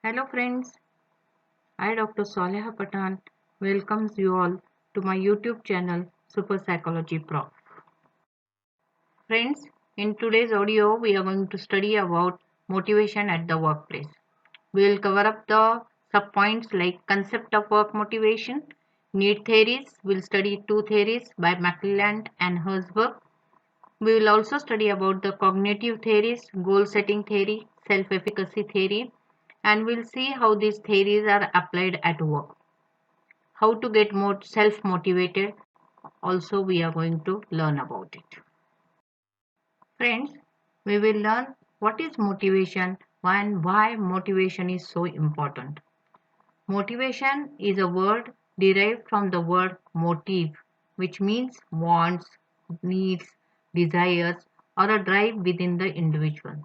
Hello friends, I Dr. Saleha Patan welcomes you all to my YouTube channel Super Psychology Prof. Friends, in today's audio we are going to study about motivation at the workplace. We will cover up the subpoints like concept of work motivation, need theories, we will study two theories by McClelland and Herzberg. We will also study about the cognitive theories, goal setting theory, self-efficacy theory, and we'll see how these theories are applied at work. How to get more self-motivated, also we are going to learn about it. Friends, we will learn what is motivation and why motivation is so important. Motivation is a word derived from the word motive, which means wants, needs, desires, or a drive within the individual.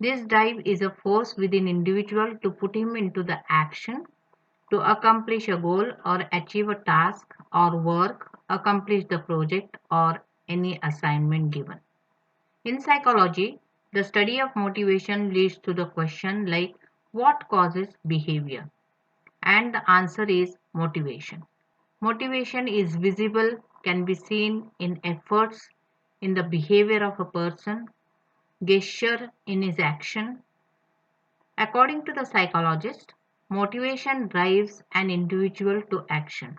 This drive is a force within individual to put him into the action to accomplish a goal or achieve a task or work, accomplish the project or any assignment given. In psychology, the study of motivation leads to the question like what causes behavior? And the answer is motivation. Motivation is visible, can be seen in efforts, in the behavior of a person, gesture in his action. According to the psychologist, motivation drives an individual to action.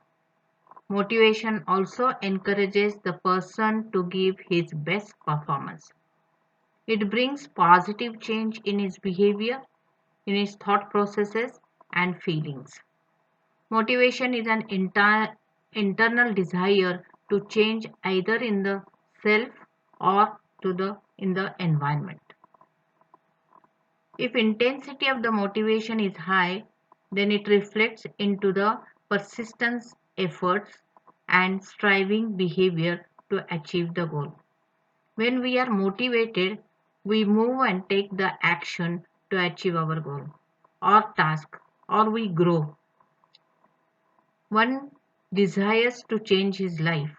Motivation also encourages the person to give his best performance. It brings positive change in his behavior, in his thought processes and feelings. Motivation is an internal desire to change either in the self or in the environment. If intensity of the motivation is high, then it reflects into the persistence efforts and striving behavior to achieve the goal. When we are motivated, we move and take the action to achieve our goal or task, or we grow. One desires to change his life.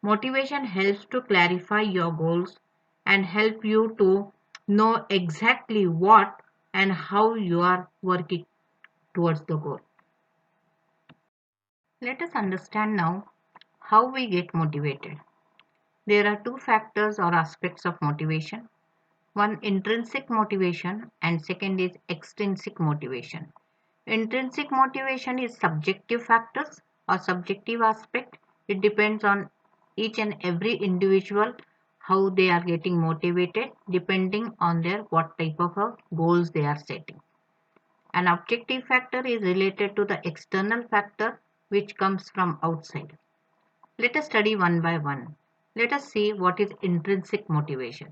Motivation helps to clarify your goals and help you to know exactly what and how you are working towards the goal. Let us understand now how we get motivated. There are two factors or aspects of motivation. One intrinsic motivation and second is extrinsic motivation. Intrinsic motivation is subjective factors or subjective aspect. It depends on each and every individual how they are getting motivated depending on their what type of goals they are setting. An objective factor is related to the external factor which comes from outside. Let us study one by one. Let us see what is intrinsic motivation.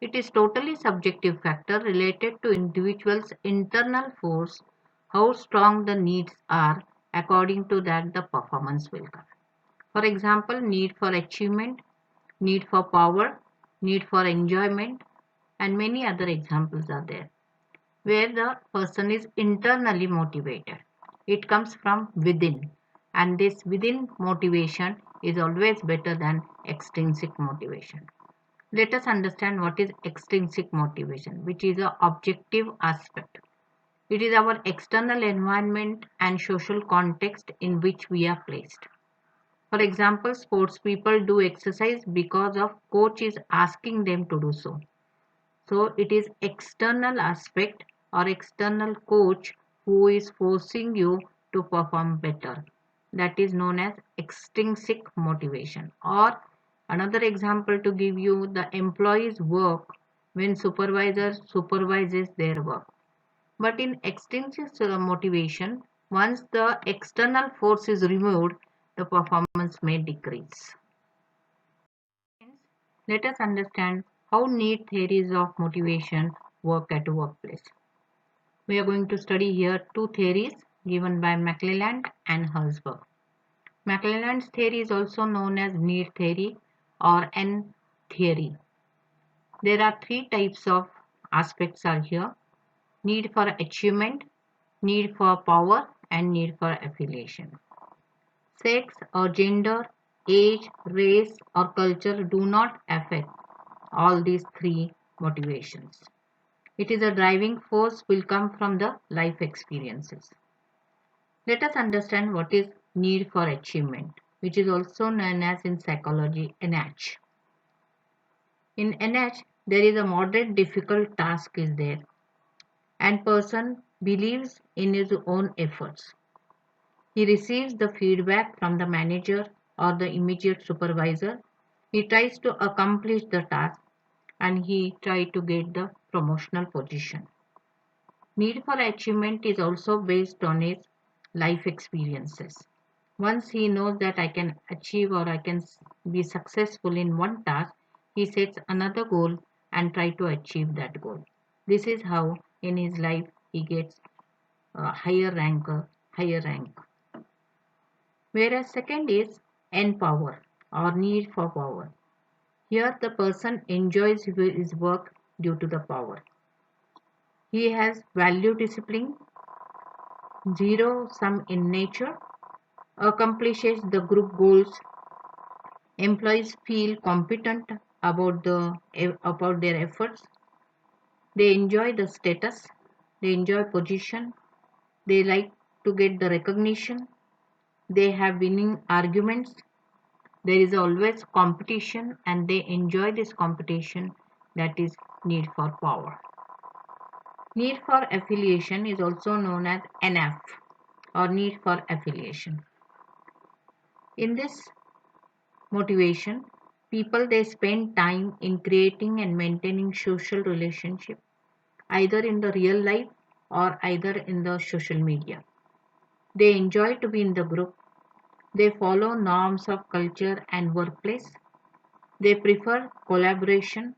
It is totally subjective factor related to individual's internal force, how strong the needs are, according to that the performance will come. For example, need for achievement, need for power, need for enjoyment, and many other examples are there where the person is internally motivated. It comes from within, and this within motivation is always better than extrinsic motivation. Let us understand what is extrinsic motivation, which is an objective aspect. It is our external environment and social context in which we are placed. For example, sports people do exercise because of coach is asking them to do so. So it is external aspect or external coach who is forcing you to perform better. That is known as extrinsic motivation. Or another example to give you, the employees work when supervisor supervises their work. But in extrinsic motivation, once the external force is removed, the performance may decrease. Let us understand how need theories of motivation work at a workplace. We are going to study here two theories given by McClelland and Herzberg. McClelland's theory is also known as need theory or N theory. There are three types of aspects are here: need for achievement, need for power, and need for affiliation. Sex or gender, age, race, or culture do not affect all these three motivations. It is a driving force will come from the life experiences. Let us understand what is need for achievement, which is also known as in psychology NH. In NH, there is a moderate difficult task is there, and person believes in his own efforts. He receives the feedback from the manager or the immediate supervisor. He tries to accomplish the task and he tries to get the promotional position. Need for achievement is also based on his life experiences. Once he knows that I can achieve or I can be successful in one task, he sets another goal and try to achieve that goal. This is how in his life he gets a higher rank. Whereas second is power or need for power. Here the person enjoys his work due to the power. He has value discipline, zero sum in nature, accomplishes the group goals. Employees feel competent about their efforts. They enjoy the status, they enjoy position, they like to get the recognition, they have winning arguments. There is always competition and they enjoy this competition, that is need for power. Need for affiliation is also known as NF or need for affiliation. In this motivation, people they spend time in creating and maintaining social relationship either in the real life or either in the social media. They enjoy to be in the group. They follow norms of culture and workplace. They prefer collaboration.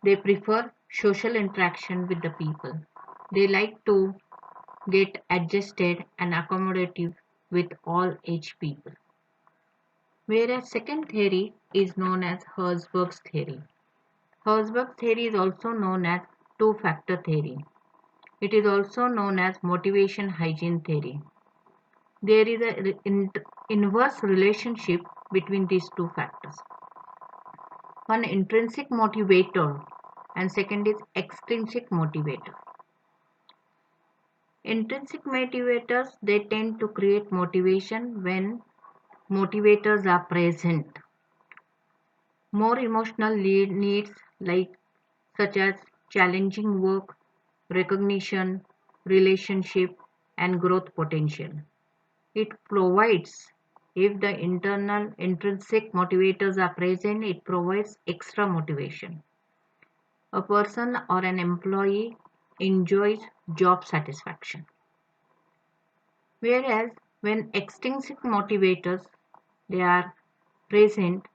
They prefer social interaction with the people. They like to get adjusted and accommodative with all age people. Whereas second theory is known as Herzberg's theory. Herzberg's theory is also known as two-factor theory. It is also known as motivation hygiene theory. There is an inverse relationship between these two factors. One intrinsic motivator and second is extrinsic motivator. Intrinsic motivators they tend to create motivation when motivators are present. More emotional needs like such as challenging work, recognition, relationship and growth potential. It provides if the internal intrinsic motivators are present, it provides extra motivation. A person or an employee enjoys job satisfaction. Whereas when extrinsic motivators they are present,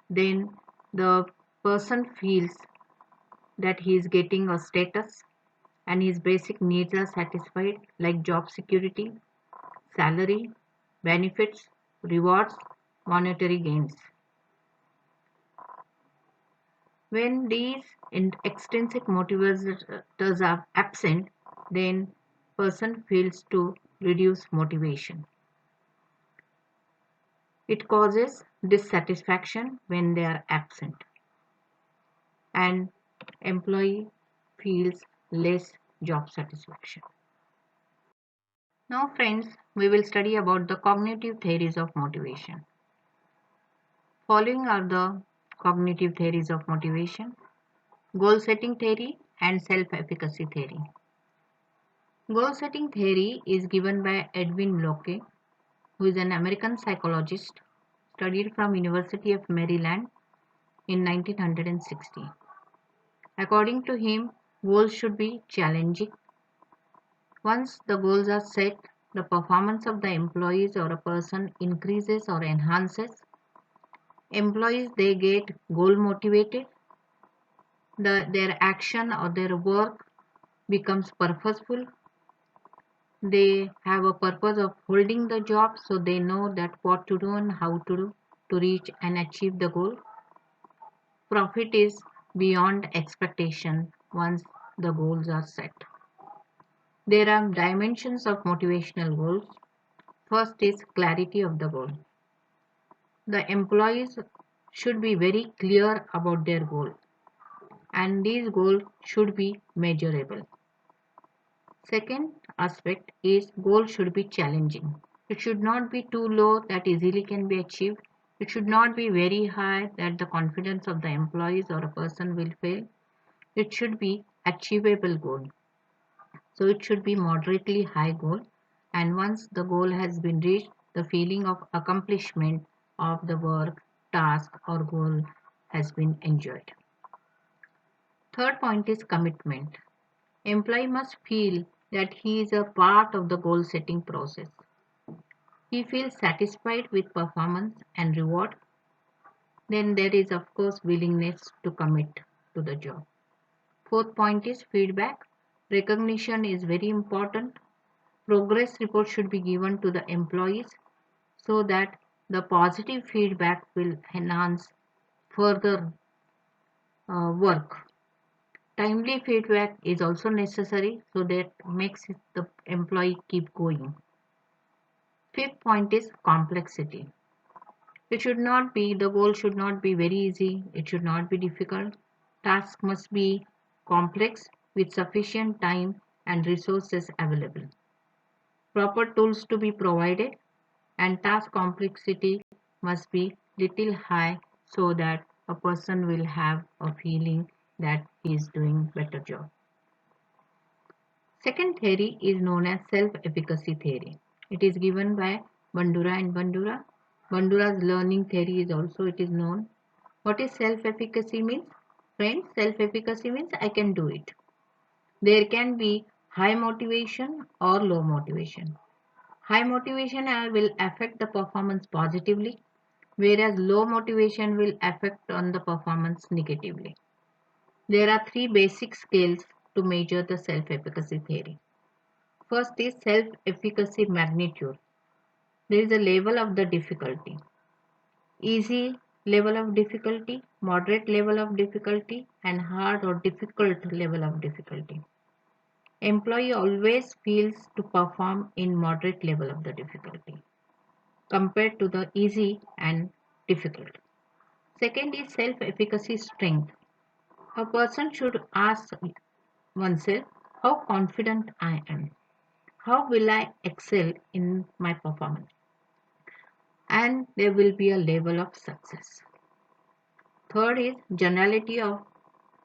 then the person feels that he is getting a status and his basic needs are satisfied like job security, salary, benefits, rewards, monetary gains. When these extrinsic motivators are absent, then person feels to reduce motivation. It causes dissatisfaction when they are absent and employee feels less job satisfaction. Now friends, we will study about the cognitive theories of motivation. Following are the cognitive theories of motivation: goal setting theory and self-efficacy theory. Goal setting theory is given by Edwin Locke, who is an American psychologist, studied from University of Maryland in 1960. According to him, goals should be challenging. Once the goals are set, the performance of the employees or a person increases or enhances. Employees they get goal motivated. Their action or their work becomes purposeful. They have a purpose of holding the job, so they know that what to do and how to do to reach and achieve the goal. Profit is beyond expectation once the goals are set. There are dimensions of motivational goals. First is clarity of the goal. The employees should be very clear about their goal. and these goals should be measurable. Second aspect is goal should be challenging. It should not be too low that easily can be achieved. It should not be very high that the confidence of the employees or a person will fail. It should be achievable goal. So it should be moderately high goal, and once the goal has been reached, the feeling of accomplishment of the work, task or goal has been enjoyed. Third point is commitment. Employee must feel that he is a part of the goal setting process. He feels satisfied with performance and reward, then there is of course willingness to commit to the job. Fourth point is feedback. Recognition is very important. Progress report should be given to the employees so that the positive feedback will enhance further work. Timely feedback is also necessary so that makes the employee keep going. Fifth point is complexity. The goal should not be very easy, it should not be difficult. Task must be complex with sufficient time and resources available. Proper tools to be provided and task complexity must be little high so that a person will have a feeling that he is doing better job. Second theory is known as self-efficacy theory. It is given by Bandura and Bandura. Bandura's learning theory is also it is known. What is self-efficacy means? Friends, self-efficacy means I can do it. There can be high motivation or low motivation. High motivation will affect the performance positively, whereas low motivation will affect on the performance negatively. There are three basic scales to measure the self-efficacy theory. First is self-efficacy magnitude. There is a level of the difficulty. Easy level of difficulty, moderate level of difficulty, and hard or difficult level of difficulty. Employee always feels to perform in moderate level of the difficulty compared to the easy and difficult. Second is self-efficacy strength. A person should ask oneself how confident I am. How will I excel in my performance? And there will be a level of success. Third is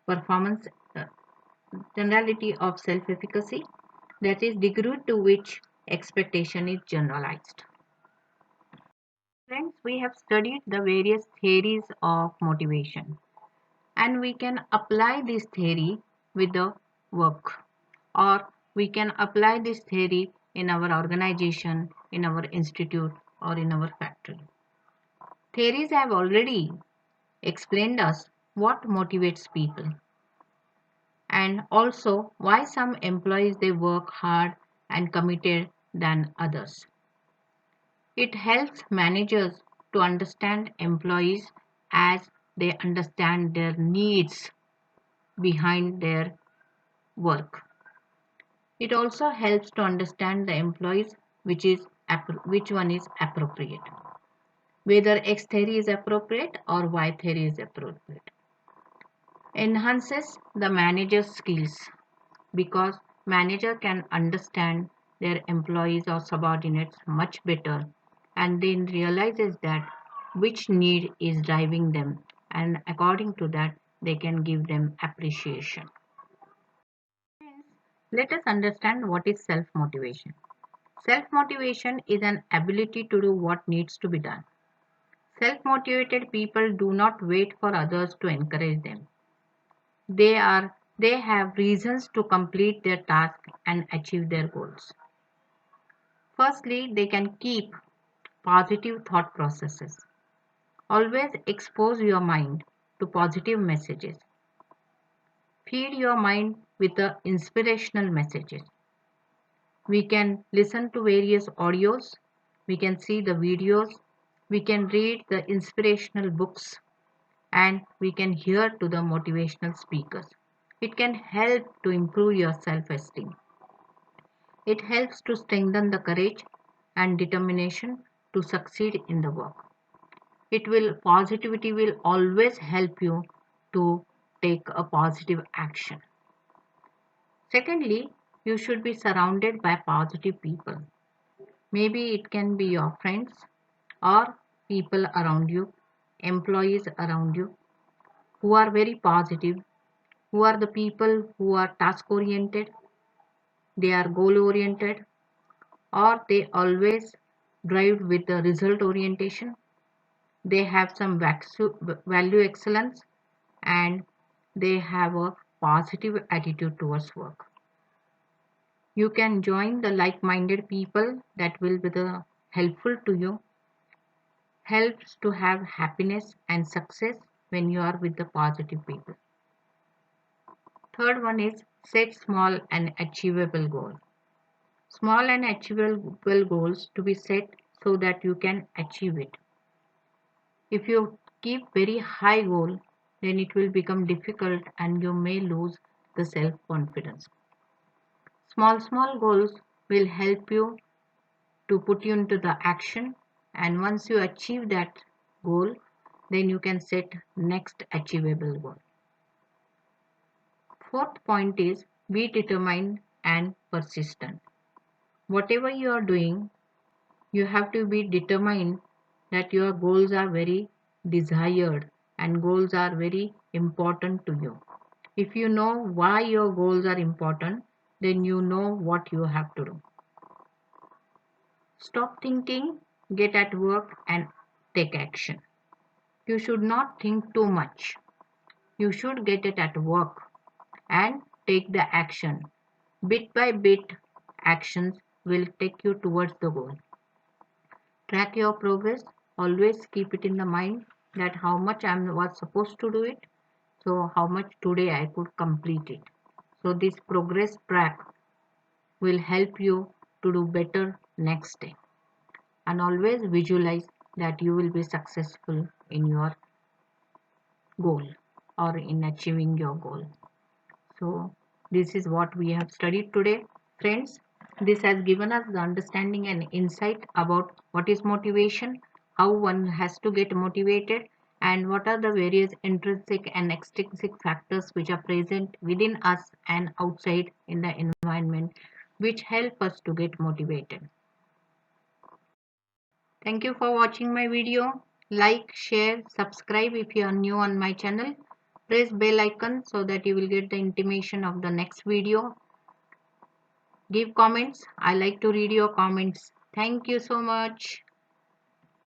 performance, uh, generality of self-efficacy, that is degree to which expectation is generalized. Friends, we have studied the various theories of motivation and we can apply this theory with the work, or we can apply this theory in our organization, in our institute or in our factory. Theories have already explained us what motivates people and also why some employees they work hard and committed than others. It helps managers to understand employees as they understand their needs behind their work. It also helps to understand the employees which one is appropriate, whether X theory is appropriate or Y theory is appropriate. Enhances the manager's skills because manager can understand their employees or subordinates much better and then realizes that which need is driving them and according to that they can give them appreciation. Let us understand what is self motivation. Self motivation is an ability to do what needs to be done. Self motivated people do not wait for others to encourage them. They have reasons to complete their task and achieve their goals. Firstly, they can keep positive thought processes. Always expose your mind to positive messages. Feed your mind with the inspirational messages. We can listen to various audios, we can see the videos, we can read the inspirational books, and we can hear to the motivational speakers. It can help to improve your self-esteem. It helps to strengthen the courage and determination to succeed in the work. Positivity will always help you to take a positive action. Secondly, you should be surrounded by positive people. Maybe it can be your friends or people around you, employees around you who are very positive, who are the people who are task oriented, they are goal oriented, or they always drive with the result orientation. They have some value excellence and they have a positive attitude towards work. You can join the like-minded people that will be the helpful to you, helps to have happiness and success when you are with the positive people. Third one is set small and achievable goals. Small and achievable goals to be set so that you can achieve it. If you keep very high goal, then it will become difficult and you may lose the self-confidence. Small goals will help you to put you into the action, and once you achieve that goal, then you can set next achievable goal. Fourth point is be determined and persistent. Whatever you are doing, you have to be determined that your goals are very desired and goals are very important to you. If you know why your goals are important, then you know what you have to do. Stop thinking, get at work and take action. You should not think too much. You should get it at work and take the action. Bit by bit, actions will take you towards the goal. Track your progress. Always keep it in the mind that how much I was supposed to do it, so how much today I could complete it. So this progress track will help you to do better next day. And always visualize that you will be successful in your goal or in achieving your goal. So this is what we have studied today, friends. This has given us the understanding and insight about what is motivation, how one has to get motivated, and what are the various intrinsic and extrinsic factors which are present within us and outside in the environment which help us to get motivated. Thank you for watching my video. Like, share, subscribe if you are new on my channel. Press bell icon so that you will get the intimation of the next video. Give comments. I like to read your comments. Thank you so much.